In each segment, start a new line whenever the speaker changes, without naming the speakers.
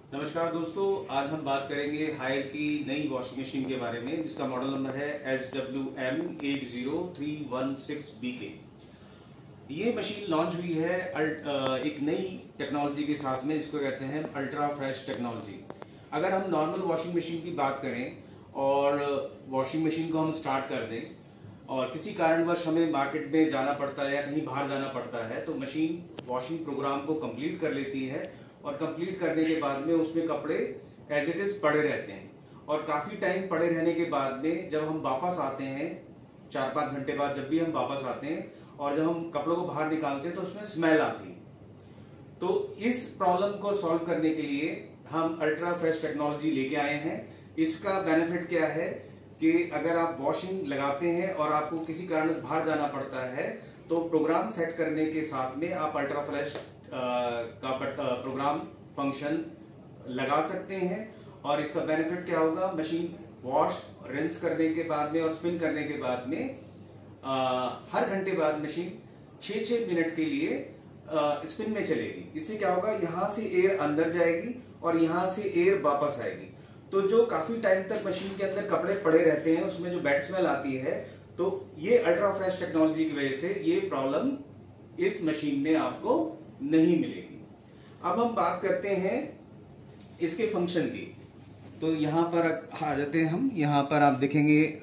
नमस्कार दोस्तों, आज हम बात करेंगे हायर की नई वॉशिंग मशीन के बारे में जिसका मॉडल नंबर है SWM80316BK। ये मशीन लॉन्च हुई है एक नई टेक्नोलॉजी के साथ में, इसको कहते हैं अल्ट्रा फ्रेश टेक्नोलॉजी। अगर हम नॉर्मल वॉशिंग मशीन की बात करें और वॉशिंग मशीन को हम स्टार्ट कर दें और किसी कारणवश हमें मार्केट में जाना पड़ता है या कहीं बाहर जाना पड़ता है तो मशीन वॉशिंग प्रोग्राम को कंप्लीट कर लेती है और कंप्लीट करने के बाद में उसमें कपड़े एज इट इज पड़े रहते हैं और काफी टाइम पड़े रहने के बाद में जब हम वापस आते हैं 4-5 घंटे बाद, जब भी हम वापस आते हैं और जब हम कपड़ों को बाहर निकालते हैं तो उसमें स्मेल आती है। तो इस प्रॉब्लम को सॉल्व करने के लिए हम अल्ट्रा फ्रेश टेक्नोलॉजी लेके आए हैं। इसका बेनिफिट क्या है कि अगर आप वॉशिंग लगाते हैं और आपको किसी कारण बाहर जाना पड़ता है तो प्रोग्राम सेट करने के साथ में आप अल्ट्रा फ्रेश का प्रोग्राम फंक्शन लगा सकते हैं और इसका बेनिफिट क्या होगा, मशीन वॉश रिंस करने के बाद में और स्पिन करने के बाद में हर घंटे बाद मशीन 6-6 मिनट के लिए स्पिन में चलेगी। इससे क्या होगा, यहां से एयर अंदर जाएगी और यहां से एयर वापस आएगी। तो जो काफी टाइम तक मशीन के अंदर कपड़े पड़े रहते हैं उसमें जो बैड स्मेल आती है, तो ये अल्ट्रा फ्रेश टेक्नोलॉजी की वजह से ये प्रॉब्लम इस मशीन में आपको नहीं मिलेगी। अब हम बात करते हैं इसके फंक्शन की। तो यहां पर आ जाते हैं हम। यहां पर आप देखेंगे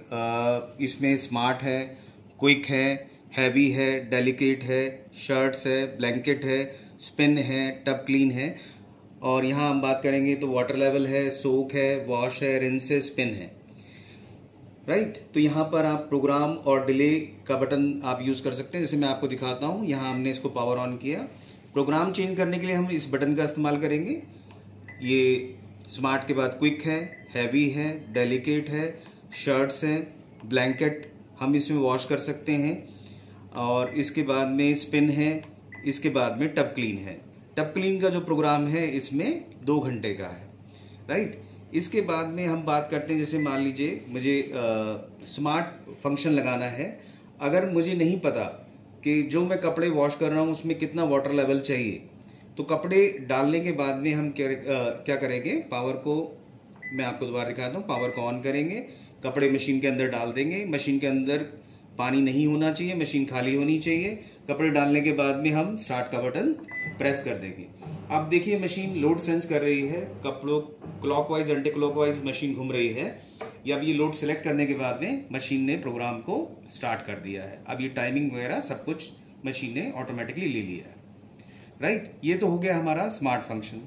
इसमें स्मार्ट है, क्विक है, हैवी है, डेलिकेट है, शर्ट्स है, ब्लैंकेट है, स्पिन है, टब क्लीन है और यहाँ हम बात करेंगे तो वाटर लेवल है, सोक है, वॉश है, रिंस है, स्पिन है, राइट। तो यहाँ पर आप प्रोग्राम और डिले का बटन आप यूज कर सकते हैं। जैसे मैं आपको दिखाता हूँ, यहाँ हमने इसको पावर ऑन किया। प्रोग्राम चेंज करने के लिए हम इस बटन का इस्तेमाल करेंगे। ये स्मार्ट के बाद क्विक है, हैवी है, डेलिकेट है, शर्ट्स है, ब्लैंकेट हम इसमें वॉश कर सकते हैं और इसके बाद में स्पिन है, इसके बाद में टब क्लीन है। टब क्लीन का जो प्रोग्राम है इसमें 2 घंटे का है, राइट। इसके बाद में हम बात करते हैं, जैसे मान लीजिए मुझे स्मार्ट फंक्शन लगाना है। अगर मुझे नहीं पता कि जो मैं कपड़े वॉश कर रहा हूँ उसमें कितना वाटर लेवल चाहिए, तो कपड़े डालने के बाद में हम क्या करेंगे, पावर को मैं आपको दोबारा दिखाता हूँ। पावर को ऑन करेंगे, कपड़े मशीन के अंदर डाल देंगे। मशीन के अंदर पानी नहीं होना चाहिए, मशीन खाली होनी चाहिए। कपड़े डालने के बाद में हम स्टार्ट का बटन प्रेस कर देंगे। अब देखिए मशीन लोड सेंस कर रही है, कपड़ों क्लॉकवाइज एंटी क्लॉकवाइज मशीन घूम रही है। अब ये लोड सेलेक्ट करने के बाद में मशीन ने प्रोग्राम को स्टार्ट कर दिया है। अब ये टाइमिंग वगैरह सब कुछ मशीन ने ऑटोमेटिकली ले लिया है, राइट। ये तो हो गया हमारा स्मार्ट फंक्शन।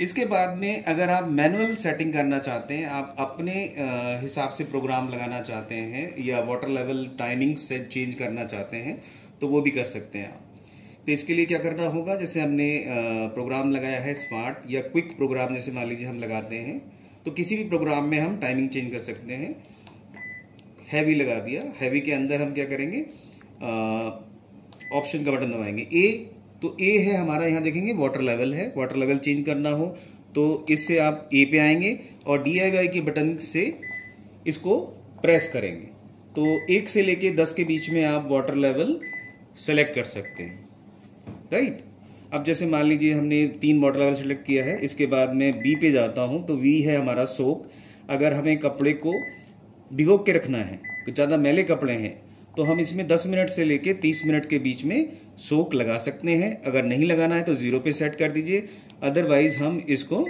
इसके बाद में अगर आप मैनुअल सेटिंग करना चाहते हैं, आप अपने हिसाब से प्रोग्राम लगाना चाहते हैं या वाटर लेवल टाइमिंग से चेंज करना चाहते हैं तो वो भी कर सकते हैं आप। तो इसके लिए क्या करना होगा, जैसे हमने प्रोग्राम लगाया है स्मार्ट या क्विक प्रोग्राम, जैसे मान लीजिए हम लगाते हैं तो किसी भी प्रोग्राम में हम टाइमिंग चेंज कर सकते हैं। हैवी लगा दिया, हैवी के अंदर हम क्या करेंगे, ऑप्शन का बटन दबाएंगे ए। तो ए है हमारा, यहाँ देखेंगे वाटर लेवल है। वाटर लेवल चेंज करना हो तो इससे आप ए पे आएंगे और DIY के बटन से इसको प्रेस करेंगे तो 1 से लेके 10 के बीच में आप वाटर लेवल सेलेक्ट कर सकते हैं, राइट। अब जैसे मान लीजिए हमने 3 वाटर लेवल सेलेक्ट किया है। इसके बाद मैं बी पे जाता हूँ तो वी है हमारा सोक। अगर हमें कपड़े को भिगो के रखना है, ज़्यादा मैले कपड़े हैं, तो हम इसमें 10 मिनट से लेके 30 मिनट के बीच में सोक लगा सकते हैं। अगर नहीं लगाना है तो 0 पे सेट कर दीजिए। अदरवाइज हम इसको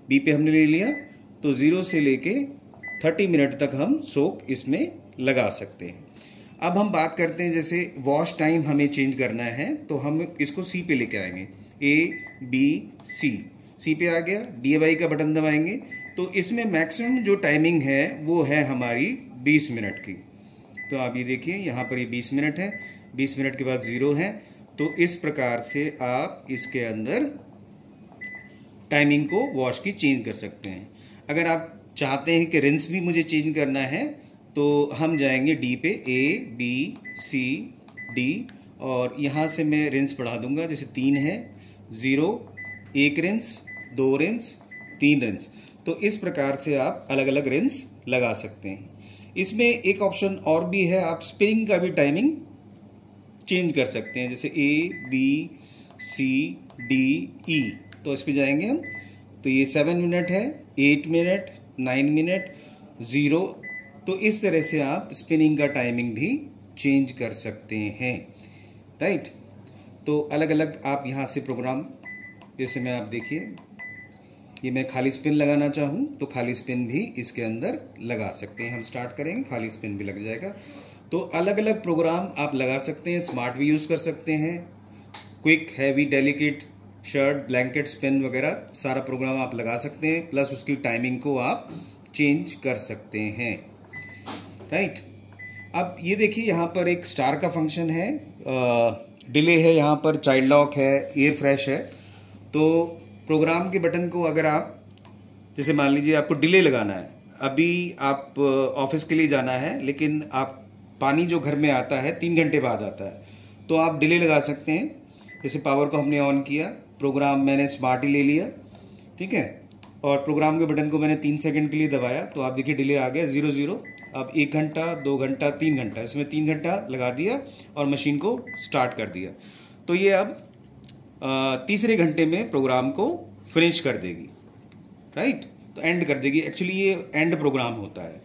बी पे हमने ले लिया तो 0 से लेके 30 मिनट तक हम सोक इसमें लगा सकते हैं। अब हम बात करते हैं, जैसे वॉश टाइम हमें चेंज करना है तो हम इसको सी पे लेके आएंगे। ABC, सी पे आ गया। DIY का बटन दबाएंगे तो इसमें मैक्सिमम जो टाइमिंग है वो है हमारी 20 मिनट की। तो आप ये देखिए यहाँ पर ये 20 मिनट है, 20 मिनट के बाद 0 है। तो इस प्रकार से आप इसके अंदर टाइमिंग को वॉश की चेंज कर सकते हैं। अगर आप चाहते हैं कि रिंस भी मुझे चेंज करना है तो हम जाएंगे डी पे, ABCD और यहाँ से मैं रिंस बढ़ा दूंगा। जैसे 3 है, 0, 1 रिंस, 2 रिंस, 3 रिंस। तो इस प्रकार से आप अलग अलग रिंस लगा सकते हैं। इसमें एक ऑप्शन और भी है, आप स्पिनिंग का भी टाइमिंग चेंज कर सकते हैं। जैसे ABCDE, तो इस पे जाएंगे हम तो ये 7 मिनट है, 8 मिनट, 9 मिनट, 0। तो इस तरह से आप स्पिनिंग का टाइमिंग भी चेंज कर सकते हैं, राइट। तो अलग अलग आप यहाँ से प्रोग्राम, जैसे मैं आप देखिए, ये मैं खाली स्पिन लगाना चाहूँ तो खाली स्पिन भी इसके अंदर लगा सकते हैं। हम स्टार्ट करेंगे, खाली स्पिन भी लग जाएगा। तो अलग अलग प्रोग्राम आप लगा सकते हैं, स्मार्ट भी यूज़ कर सकते हैं, quick, heavy, delicate, shirt, blanket, spin वगैरह सारा प्रोग्राम आप लगा सकते हैं, प्लस उसकी टाइमिंग को आप चेंज कर सकते हैं, राइट। अब ये देखिए, यहाँ पर एक स्टार का फंक्शन है, डिले है, यहाँ पर चाइल्ड लॉक है, एयर फ्रेश है। तो प्रोग्राम के बटन को अगर आप, जैसे मान लीजिए आपको डिले लगाना है, अभी आप ऑफिस के लिए जाना है, लेकिन आप पानी जो घर में आता है 3 घंटे बाद आता है, तो आप डिले लगा सकते हैं। जैसे पावर को हमने ऑन किया, प्रोग्राम मैंने स्मार्ट ही ले लिया, ठीक है, और प्रोग्राम के बटन को मैंने 3 सेकंड के लिए दबाया, तो आप देखिए डिले आ गया 0 0। अब 1 घंटा, 2 घंटा, 3 घंटा, इसमें 3 घंटा लगा दिया और मशीन को स्टार्ट कर दिया। तो ये अब तीसरे घंटे में प्रोग्राम को फिनिश कर देगी, राइट। तो एंड कर देगी, एक्चुअली ये एंड प्रोग्राम होता है।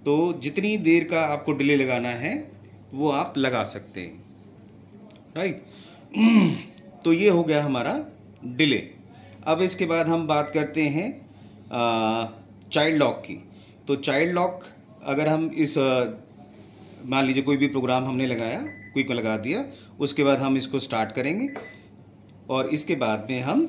तो जितनी देर का आपको डिले लगाना है वो आप लगा सकते हैं, राइट। तो ये हो गया हमारा डिले। अब इसके बाद हम बात करते हैं चाइल्ड लॉक की। तो चाइल्ड लॉक, अगर हम इस मान लीजिए कोई भी प्रोग्राम हमने लगाया, क्विक लगा दिया, उसके बाद हम इसको स्टार्ट करेंगे और इसके बाद में हम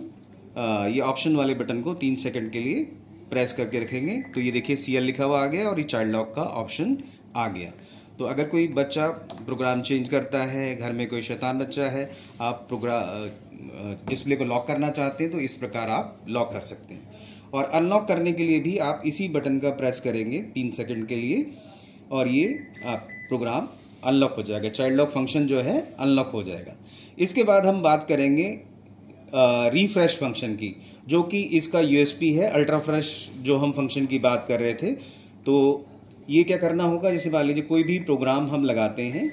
ये ऑप्शन वाले बटन को 3 सेकंड के लिए प्रेस करके रखेंगे। तो ये देखिए CL लिखा हुआ आ गया और ये चाइल्ड लॉक का ऑप्शन आ गया। तो अगर कोई बच्चा प्रोग्राम चेंज करता है, घर में कोई शैतान बच्चा है, आप प्रोग्राम डिस्प्ले को लॉक करना चाहते हैं तो इस प्रकार आप लॉक कर सकते हैं। और अनलॉक करने के लिए भी आप इसी बटन का प्रेस करेंगे 3 सेकंड के लिए और ये आप प्रोग्राम अनलॉक हो जाएगा, चाइल्ड लॉक फंक्शन जो है अनलॉक हो जाएगा। इसके बाद हम बात करेंगे रिफ्रेश फंक्शन की, जो कि इसका यूएसपी है, अल्ट्रा फ्रेश जो हम फंक्शन की बात कर रहे थे। तो ये क्या करना होगा, जैसे मान लीजिए कोई भी प्रोग्राम हम लगाते हैं,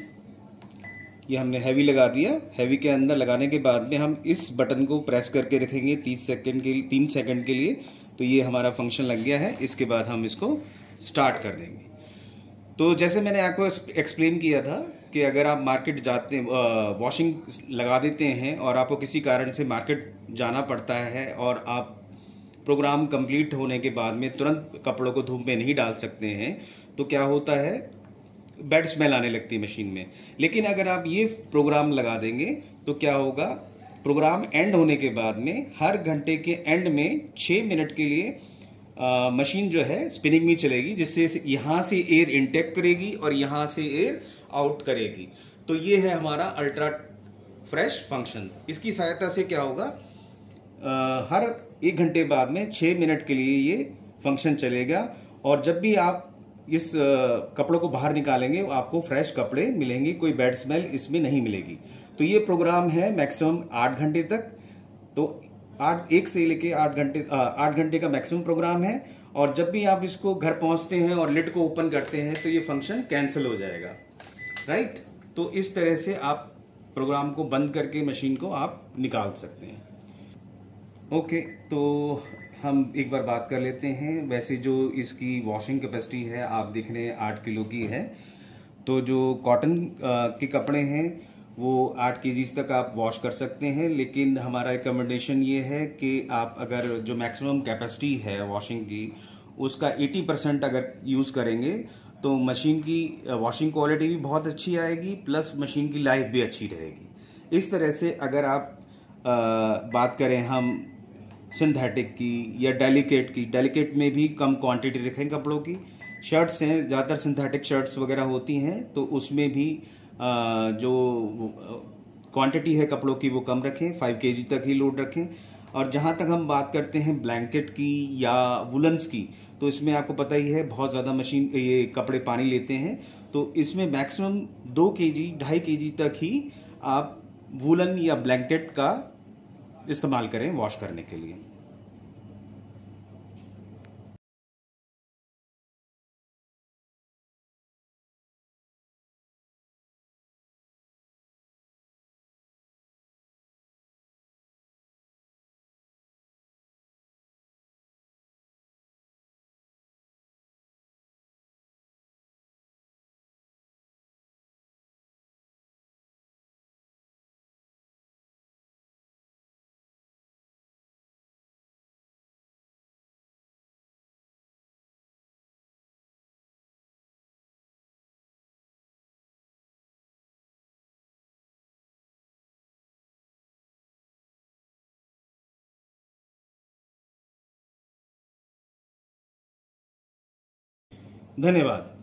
ये हमने हैवी लगा दिया, हैवी के अंदर लगाने के बाद में हम इस बटन को प्रेस करके रखेंगे 3 सेकंड के लिए। तो ये हमारा फंक्शन लग गया है। इसके बाद हम इसको स्टार्ट कर देंगे। तो जैसे मैंने आपको एक्सप्लेन किया था कि अगर आप मार्केट जाते हैं, वॉशिंग लगा देते हैं और आपको किसी कारण से मार्केट जाना पड़ता है और आप प्रोग्राम कंप्लीट होने के बाद में तुरंत कपड़ों को धूप में नहीं डाल सकते हैं, तो क्या होता है, बैड स्मेल आने लगती है मशीन में। लेकिन अगर आप ये प्रोग्राम लगा देंगे तो क्या होगा, प्रोग्राम एंड होने के बाद में हर घंटे के एंड में 6 मिनट के लिए मशीन जो है स्पिनिंग में चलेगी, जिससे यहाँ से एयर इनटेक करेगी और यहाँ से एयर आउट करेगी। तो ये है हमारा अल्ट्रा फ्रेश फंक्शन। इसकी सहायता से क्या होगा, हर 1 घंटे बाद में 6 मिनट के लिए ये फंक्शन चलेगा और जब भी आप इस कपड़ों को बाहर निकालेंगे आपको फ्रेश कपड़े मिलेंगे, कोई बैड स्मेल इसमें नहीं मिलेगी। तो ये प्रोग्राम है मैक्सिमम 8 घंटे तक। तो 1 से लेके 8 घंटे का मैक्सिमम प्रोग्राम है। और जब भी आप इसको घर पहुंचते हैं और लिड को ओपन करते हैं तो ये फंक्शन कैंसिल हो जाएगा, राइट। तो इस तरह से आप प्रोग्राम को बंद करके मशीन को आप निकाल सकते हैं। ओके, तो हम एक बार बात कर लेते हैं। वैसे जो इसकी वॉशिंग कैपेसिटी है आप देख रहे हैं 8 किलो की है। तो जो कॉटन के कपड़े हैं वो 8 केजीज तक आप वॉश कर सकते हैं, लेकिन हमारा रिकमेंडेशन ये है कि आप अगर जो मैक्सिमम कैपेसिटी है वॉशिंग की उसका 80% अगर यूज़ करेंगे तो मशीन की वॉशिंग क्वालिटी भी बहुत अच्छी आएगी, प्लस मशीन की लाइफ भी अच्छी रहेगी। इस तरह से अगर आप बात करें हम सिंथेटिक की या डेलिकेट की, डेलिकेट में भी कम क्वांटिटी रखें कपड़ों की। शर्ट्स हैं, ज़्यादातर सिंथेटिक शर्ट्स वगैरह होती हैं, तो उसमें भी जो क्वांटिटी है कपड़ों की वो कम रखें, 5 केजी तक ही लोड रखें। और जहाँ तक हम बात करते हैं ब्लैंकेट की या वुलन्स की, तो इसमें आपको पता ही है बहुत ज़्यादा मशीन ये कपड़े पानी लेते हैं। तो इसमें मैक्सिमम 2 केजी 2.5 केजी तक ही आप वुलन या ब्लैंकेट का इस्तेमाल करें वॉश करने के लिए। धन्यवाद।